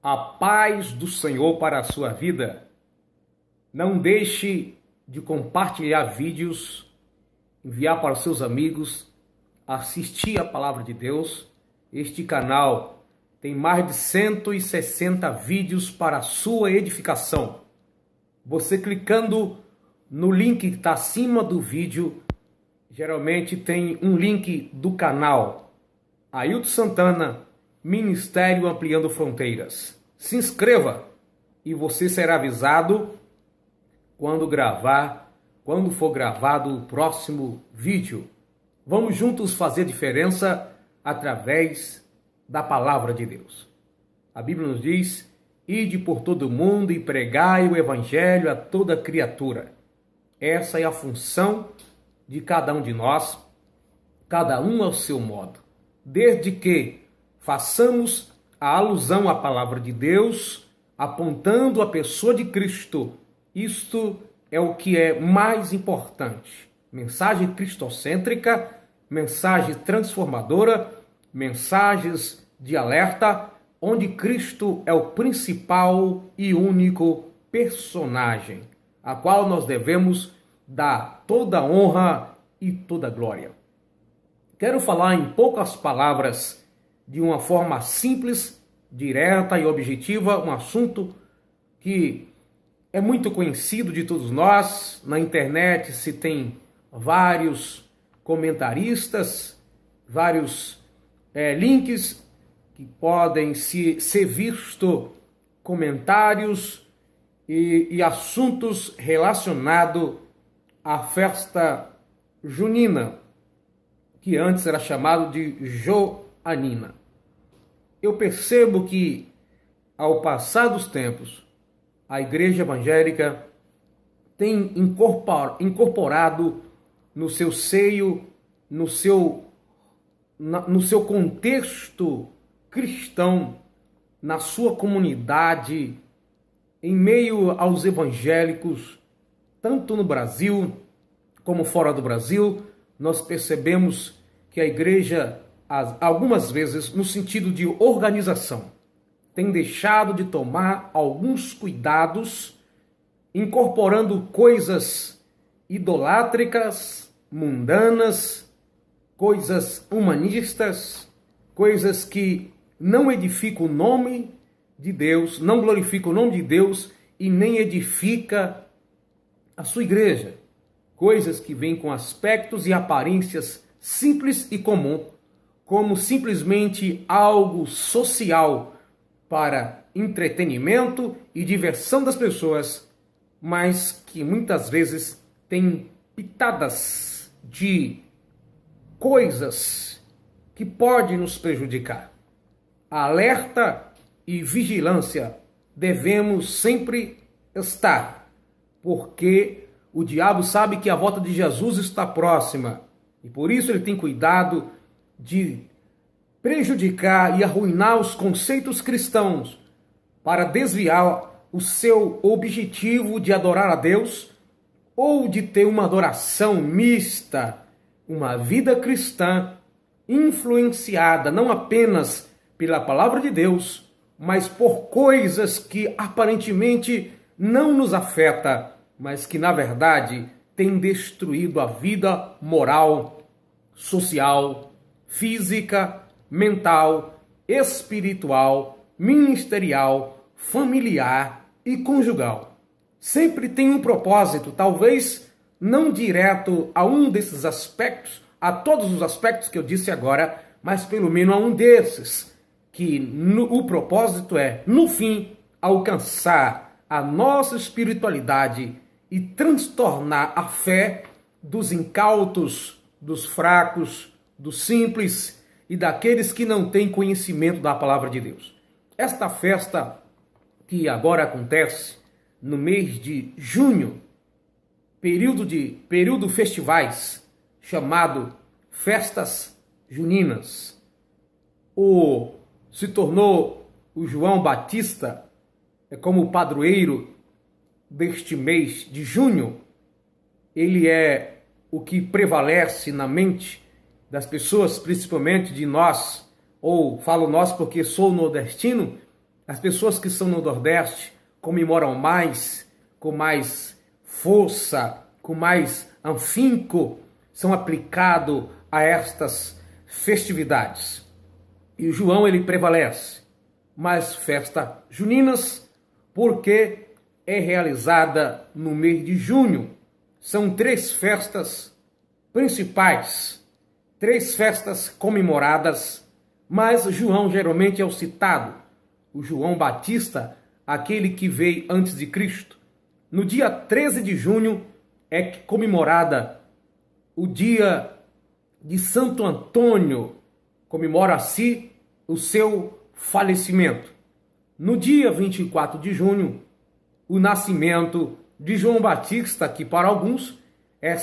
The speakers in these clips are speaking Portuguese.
A paz do Senhor para a sua vida. Não deixe de compartilhar vídeos, enviar para os seus amigos, assistir a palavra de Deus. Este canal tem mais de 160 vídeos para a sua edificação. Você clicando no link que está acima do vídeo, geralmente tem um link do canal Ailton Santana, Ministério Ampliando Fronteiras. Se inscreva e você será avisado quando for gravado o próximo vídeo. Vamos juntos fazer diferença através da palavra de Deus. A Bíblia nos diz: ide por todo o mundo e pregai o evangelho a toda criatura. Essa é a função de cada um de nós, cada um ao seu modo. Desde que façamos a alusão à palavra de Deus, apontando a pessoa de Cristo. Isto é o que é mais importante. Mensagem cristocêntrica, mensagem transformadora, mensagens de alerta, onde Cristo é o principal e único personagem, a qual nós devemos dar toda honra e toda glória. Quero falar em poucas palavras, de uma forma simples, direta e objetiva, um assunto que é muito conhecido de todos nós. Na internet se tem vários comentaristas, vários links que podem ser visto comentários e assuntos relacionados à festa junina, que antes era chamado de Joanina. Eu percebo que, ao passar dos tempos, a igreja evangélica tem incorporado no seu seio, no seu contexto cristão, na sua comunidade, em meio aos evangélicos, tanto no Brasil como fora do Brasil, nós percebemos que a igreja, algumas vezes, no sentido de organização, tem deixado de tomar alguns cuidados, incorporando coisas idolátricas, mundanas, coisas humanistas, coisas que não edificam o nome de Deus, não glorificam o nome de Deus e nem edifica a sua igreja. Coisas que vêm com aspectos e aparências simples e comum, como simplesmente algo social para entretenimento e diversão das pessoas, mas que muitas vezes tem pitadas de coisas que podem nos prejudicar. Alerta e vigilância devemos sempre estar, porque o diabo sabe que a volta de Jesus está próxima e por isso ele tem cuidado de prejudicar e arruinar os conceitos cristãos para desviar o seu objetivo de adorar a Deus ou de ter uma adoração mista, uma vida cristã influenciada não apenas pela palavra de Deus, mas por coisas que aparentemente não nos afetam, mas que na verdade têm destruído a vida moral, social, física, mental, espiritual, ministerial, familiar e conjugal. Sempre tem um propósito, talvez não direto a um desses aspectos, a todos os aspectos que eu disse agora, mas pelo menos a um desses, que o propósito é, no fim, alcançar a nossa espiritualidade e transtornar a fé dos incautos, dos fracos, dos simples e daqueles que não têm conhecimento da palavra de Deus. Esta festa que agora acontece no mês de junho, período festivais, chamado Festas Juninas, se tornou o João Batista como padroeiro deste mês de junho. Ele é o que prevalece na mente das pessoas, principalmente de nós, ou falo nós porque sou nordestino, As pessoas que estão no Nordeste comemoram mais, com mais força, com mais afinco, são aplicados a estas festividades. E o João, ele prevalece. Mas festa juninas, porque é realizada no mês de junho. São 3 festas principais, 3 festas comemoradas, mas João geralmente é o citado. O João Batista, aquele que veio antes de Cristo. No dia 13 de junho é comemorada o dia de Santo Antônio, comemora-se o seu falecimento. No dia 24 de junho, o nascimento de João Batista, que para alguns é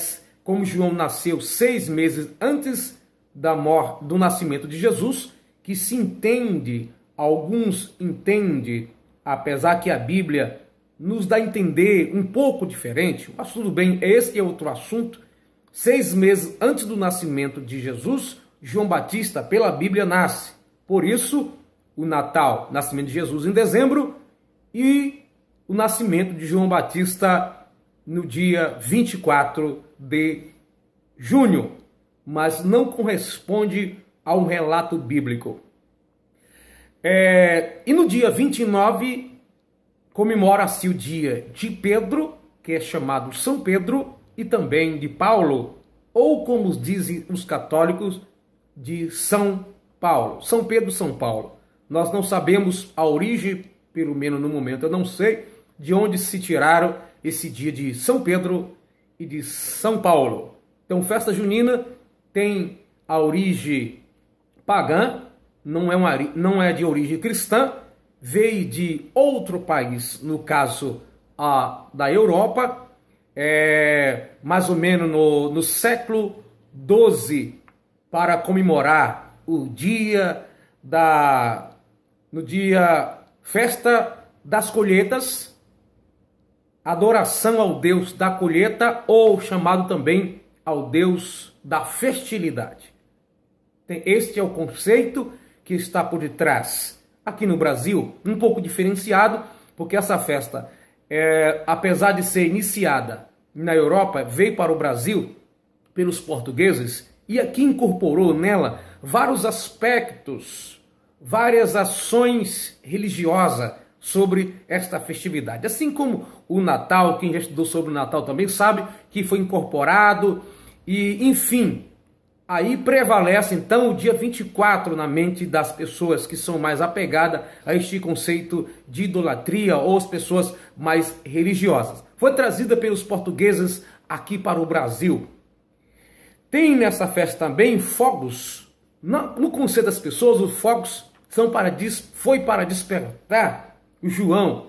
como João nasceu 6 meses antes do nascimento de Jesus, que se entende, alguns entendem, apesar que a Bíblia nos dá a entender um pouco diferente, mas tudo bem, esse é outro assunto. 6 meses antes do nascimento de Jesus, João Batista, pela Bíblia, nasce. Por isso, o Natal, nascimento de Jesus em dezembro, e o nascimento de João Batista no dia 24 de junho, mas não corresponde ao relato bíblico. E no dia 29, comemora-se o dia de Pedro, que é chamado São Pedro, e também de Paulo, ou como dizem os católicos, de São Paulo. São Pedro, São Paulo. Nós não sabemos a origem, pelo menos no momento eu não sei, de onde se tiraram esse dia de São Pedro e de São Paulo. Então, festa junina tem a origem pagã, não é de origem cristã, veio de outro país, no caso da Europa, mais ou menos no século XII, para comemorar o dia festa das colheitas, adoração ao Deus da colheita, ou chamado também ao Deus da fertilidade. Este é o conceito que está por detrás. Aqui no Brasil, um pouco diferenciado, porque essa festa, apesar de ser iniciada na Europa, veio para o Brasil pelos portugueses e aqui incorporou nela vários aspectos, várias ações religiosas sobre esta festividade. Assim como o Natal, quem já estudou sobre o Natal também sabe que foi incorporado e, enfim, aí prevalece então o dia 24 na mente das pessoas que são mais apegadas a este conceito de idolatria ou as pessoas mais religiosas. Foi trazida pelos portugueses aqui para o Brasil. Tem nessa festa também fogos. No conceito das pessoas, os fogos foi para despertar o João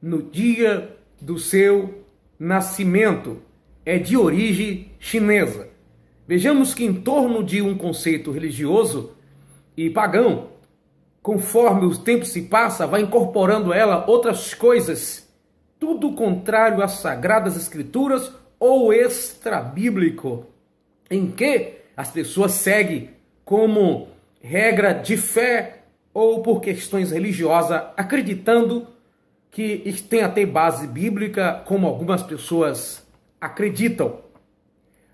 no dia do seu nascimento. É de origem chinesa. Vejamos que em torno de um conceito religioso e pagão, conforme o tempo se passa, vai incorporando ela outras coisas, tudo contrário às Sagradas Escrituras ou extra-bíblico, em que as pessoas seguem como regra de fé ou por questões religiosas, acreditando que tem até base bíblica, como algumas pessoas acreditam.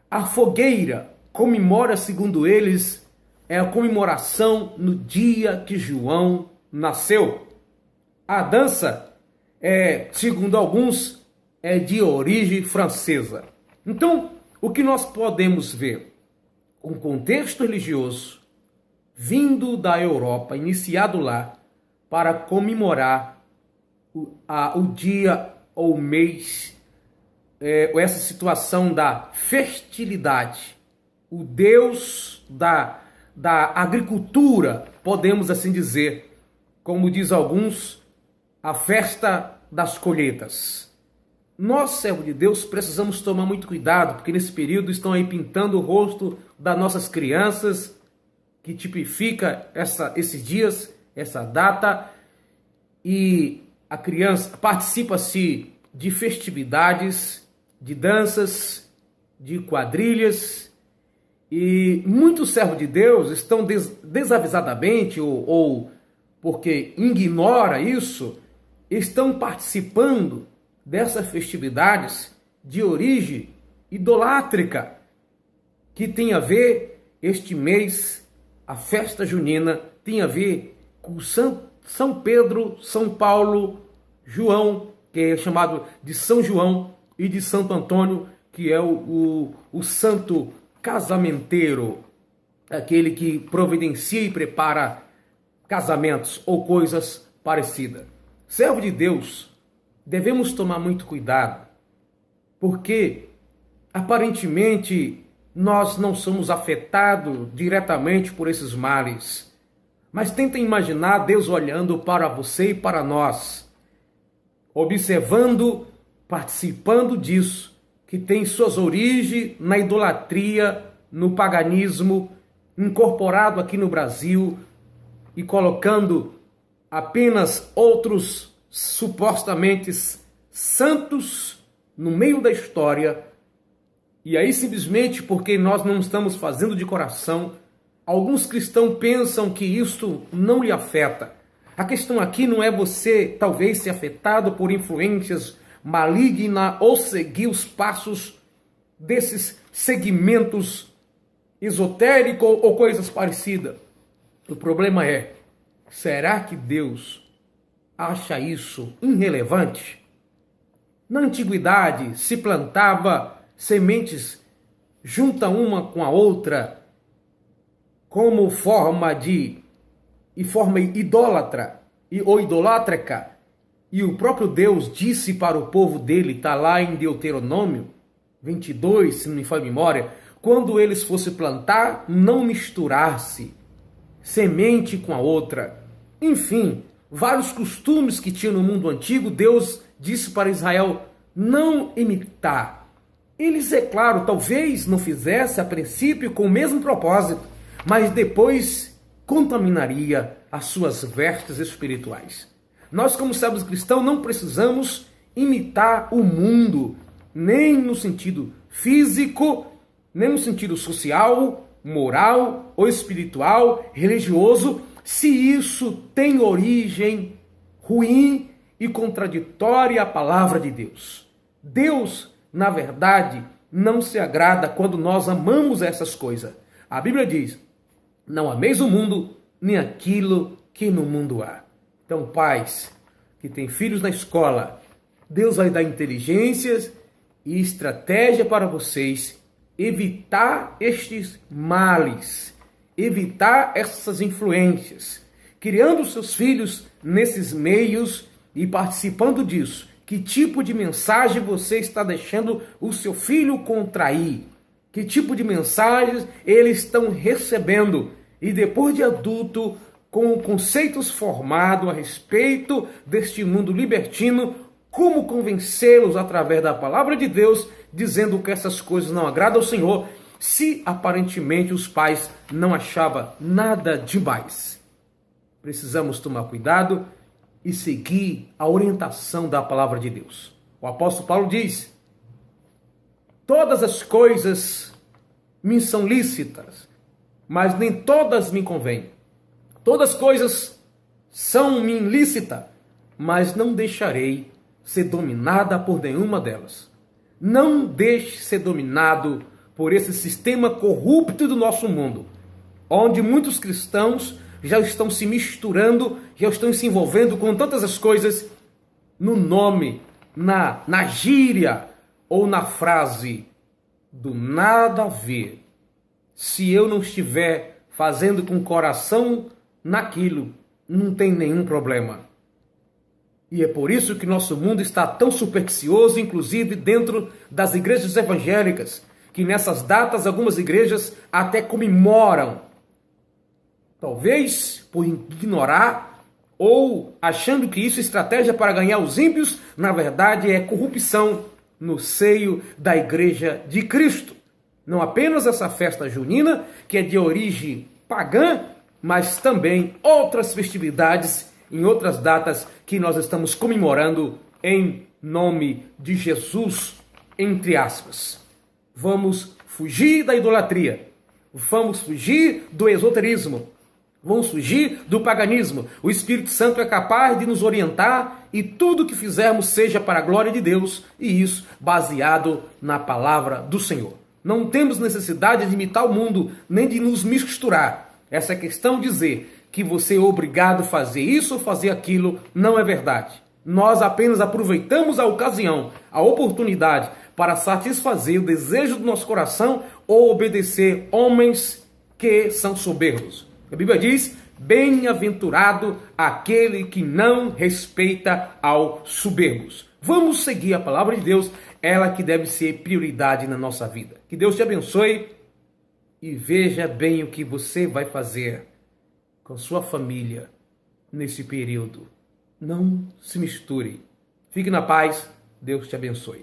A fogueira comemora, segundo eles, é a comemoração no dia que João nasceu. A dança, segundo alguns, é de origem francesa. Então, o que nós podemos ver? Um contexto religioso vindo da Europa, iniciado lá, para comemorar o dia ou mês, essa situação da fertilidade, o Deus da agricultura, podemos assim dizer, como diz alguns, a festa das colheitas. Nós, servos de Deus, precisamos tomar muito cuidado, porque nesse período estão aí pintando o rosto das nossas crianças, que tipifica esses dias, essa data, e a criança participa-se de festividades, de danças, de quadrilhas, e muitos servos de Deus estão desavisadamente ou porque ignora isso, estão participando dessas festividades de origem idolátrica, que tem a ver este mês, a festa junina, tem a ver com São Pedro, São Paulo, João, que é chamado de São João, e de Santo Antônio, que é o santo casamenteiro, aquele que providencia e prepara casamentos ou coisas parecidas. Servo de Deus, devemos tomar muito cuidado, porque aparentemente nós não somos afetados diretamente por esses males, mas tenta imaginar Deus olhando para você e para nós, observando, participando disso, que tem suas origens na idolatria, no paganismo, incorporado aqui no Brasil e colocando apenas outros supostamente santos no meio da história. E aí, simplesmente porque nós não estamos fazendo de coração, alguns cristãos pensam que isto não lhe afeta. A questão aqui não é você talvez ser afetado por influências malignas ou seguir os passos desses segmentos esotéricos ou coisas parecidas. O problema é, será que Deus acha isso irrelevante? Na antiguidade se plantava sementes junta uma com a outra como forma idólatra ou idolátrica, e o próprio Deus disse para o povo dele, está lá em Deuteronômio 22, se não me falha a memória, quando eles fossem plantar, não misturasse semente com a outra. Enfim, vários costumes que tinha no mundo antigo, Deus disse para Israel não imitar. Eles, é claro, talvez não fizesse a princípio com o mesmo propósito, mas depois contaminaria as suas vestes espirituais. Nós, como servos cristãos, não precisamos imitar o mundo, nem no sentido físico, nem no sentido social, moral ou espiritual, religioso, se isso tem origem ruim e contraditória à palavra de Deus. Deus, na verdade, não se agrada quando nós amamos essas coisas. A Bíblia diz, não ameis o mundo, nem aquilo que no mundo há. Então, pais que têm filhos na escola, Deus vai dar inteligências e estratégia para vocês evitar estes males, evitar essas influências, criando seus filhos nesses meios e participando disso. Que tipo de mensagem você está deixando o seu filho contrair? Que tipo de mensagens eles estão recebendo? E depois de adulto, com conceitos formados a respeito deste mundo libertino, como convencê-los através da palavra de Deus, dizendo que essas coisas não agradam ao Senhor, se aparentemente os pais não achavam nada demais. Precisamos tomar cuidado e seguir a orientação da palavra de Deus. O apóstolo Paulo diz, todas as coisas me são lícitas, mas nem todas me convêm. Todas as coisas são-me lícitas, mas não deixarei ser dominada por nenhuma delas. Não deixe ser dominado por esse sistema corrupto do nosso mundo, onde muitos cristãos já estão se misturando, já estão se envolvendo com tantas as coisas no nome, na gíria ou na frase do nada a ver. Se eu não estiver fazendo com o coração naquilo, não tem nenhum problema. E é por isso que nosso mundo está tão supersticioso, inclusive dentro das igrejas evangélicas, que nessas datas algumas igrejas até comemoram. Talvez por ignorar ou achando que isso é estratégia para ganhar os ímpios, na verdade é corrupção no seio da igreja de Cristo. Não apenas essa festa junina, que é de origem pagã, mas também outras festividades em outras datas que nós estamos comemorando em nome de Jesus, entre aspas. Vamos fugir da idolatria, vamos fugir do esoterismo, Vamos fugir do paganismo. O Espírito Santo é capaz de nos orientar e tudo que fizermos seja para a glória de Deus, e isso baseado na palavra do Senhor. Não temos necessidade de imitar o mundo, nem de nos misturar. Essa questão de dizer que você é obrigado a fazer isso ou fazer aquilo não é verdade. Nós apenas aproveitamos a ocasião, a oportunidade para satisfazer o desejo do nosso coração ou obedecer homens que são soberbos. A Bíblia diz: bem-aventurado aquele que não respeita aos soberbos. Vamos seguir a palavra de Deus, ela que deve ser prioridade na nossa vida. Que Deus te abençoe e veja bem o que você vai fazer com sua família nesse período. Não se misture. Fique na paz. Deus te abençoe.